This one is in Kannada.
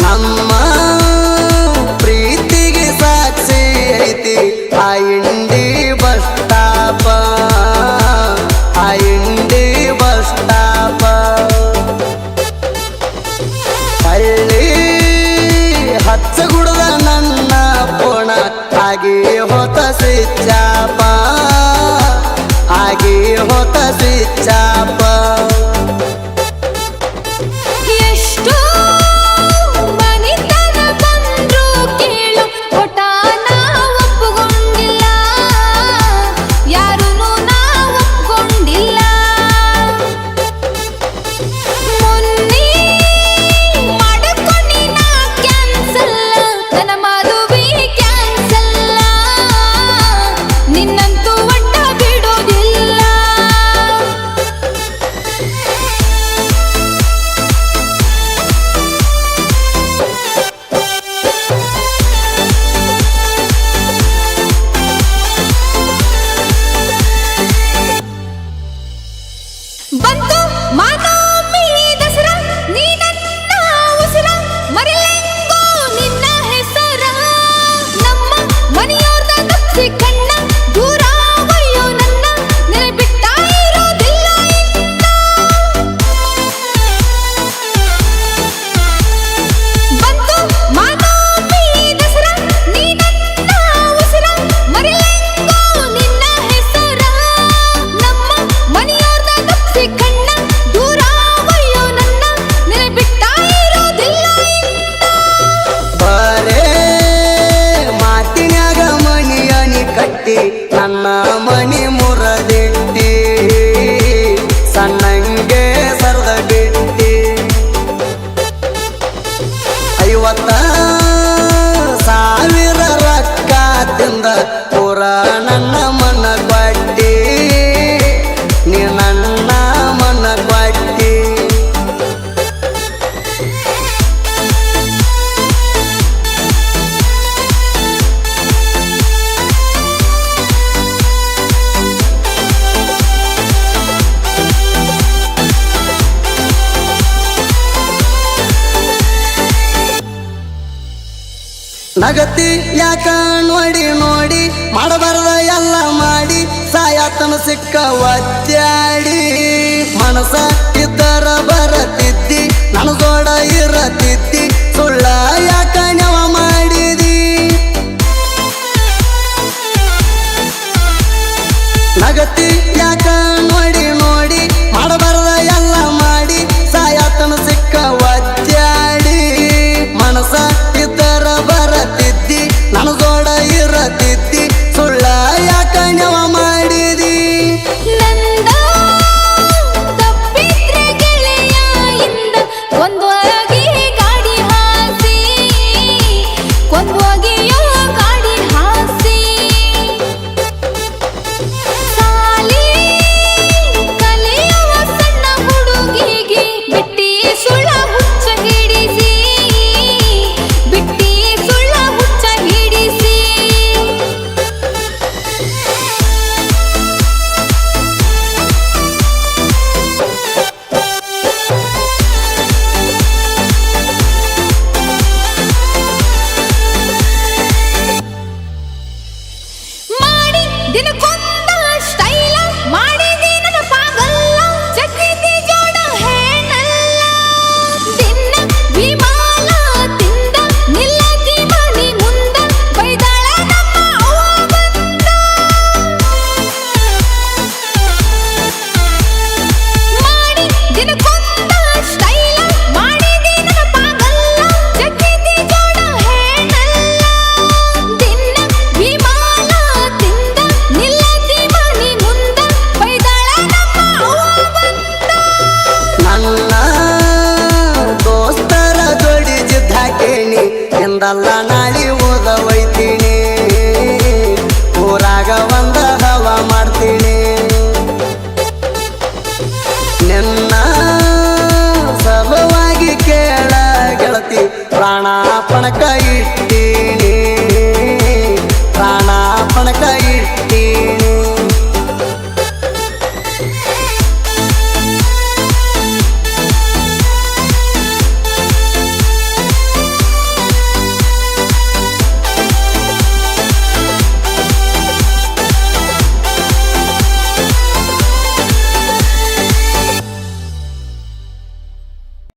ನಮ್ಮ ಪ್ರೀತಿಗೆ ಸಾಕ್ಷಿ ಐತಿ ಆ ಇಂಡಿ ಬಸ್ ಸ್ಟಾಪ, ಆ ಇಂಡಿ ಬಸ್ ಸ್ಟಾಪ. ಹಳ್ಳಿ ಹಚ್ಚಗುಡದ ನನ್ನ ಪೋಣ ಆಗಿ ಹೋತ ಸ್ವಿಚ್ಚಾಪ, ಆಗಿ ಹೋತ ಸ್ವಿಚ್ಚಾಪ. ನನ್ನ ಮನಿ ಮುರದಿಟ್ಟಿ ಸಣ್ಣಂಗೆ ಸರ್ದ ಬಿಟ್ಟಿ 50,000 ರೊಕ್ಕ ತಿಂದ ಪೂರ ನನ್ನ ಮನ ಕೊಟ್ಟಿ, ನೀ ನನ್ನ ಮನ ಕೊಟ್ಟಿ. ನಗತಿ ಯಾಕ ನೋಡಿ ನೋಡಿ ಮಾಡಬಾರ್ದ ಎಲ್ಲ ಮಾಡಿ ಸಾಯತನ ಸಿಕ್ಕ ಒದ್ದಾಡಿ. ಮನಸ ಇದ್ದರ ಬರತಿದ್ದಿ ನನ್ನ ಜೋಡ ಇರತಿದ್ದಿ, ಸುಳ್ಳ ಯಾಕ ನೆವ ಮಾಡಿದಿ. ನಗತಿ ಯಾಕ ನೋಡಿ ನೋಡಿ ಮಾಡಬಾರ್ದ ಎಲ್ಲ ಮಾಡಿ ಸಾಯತನ ಸಿಕ್ಕ ಒದ್ದಾಡಿ. ಮನಸ ಇದ್ದರ ಬರತಿದ್ದಿ ನನ್ನ ಜೋಡ ಇರತಿದ್ದಿ, ಸುಳ್ಳ ಯಾಕ ನೆವ ಮಾಡಿದಿ. ಎಂದಲ್ಲ ನಾಳಿ ಓದವೈತೀನಿ, ಊರಾಗ ಒಂದ ಹವ ಮಾಡ್ತೀನಿ. ನಿನ್ನ ಸಲುವಾಗಿ ಕೇಳ ಗೆಳತಿ ಪ್ರಾಣ ಪಣಕ ಇಟ್ಟೀನಿ, ಪ್ರಾಣ ಪಣಕ ಇಟ್ಟೀನಿ.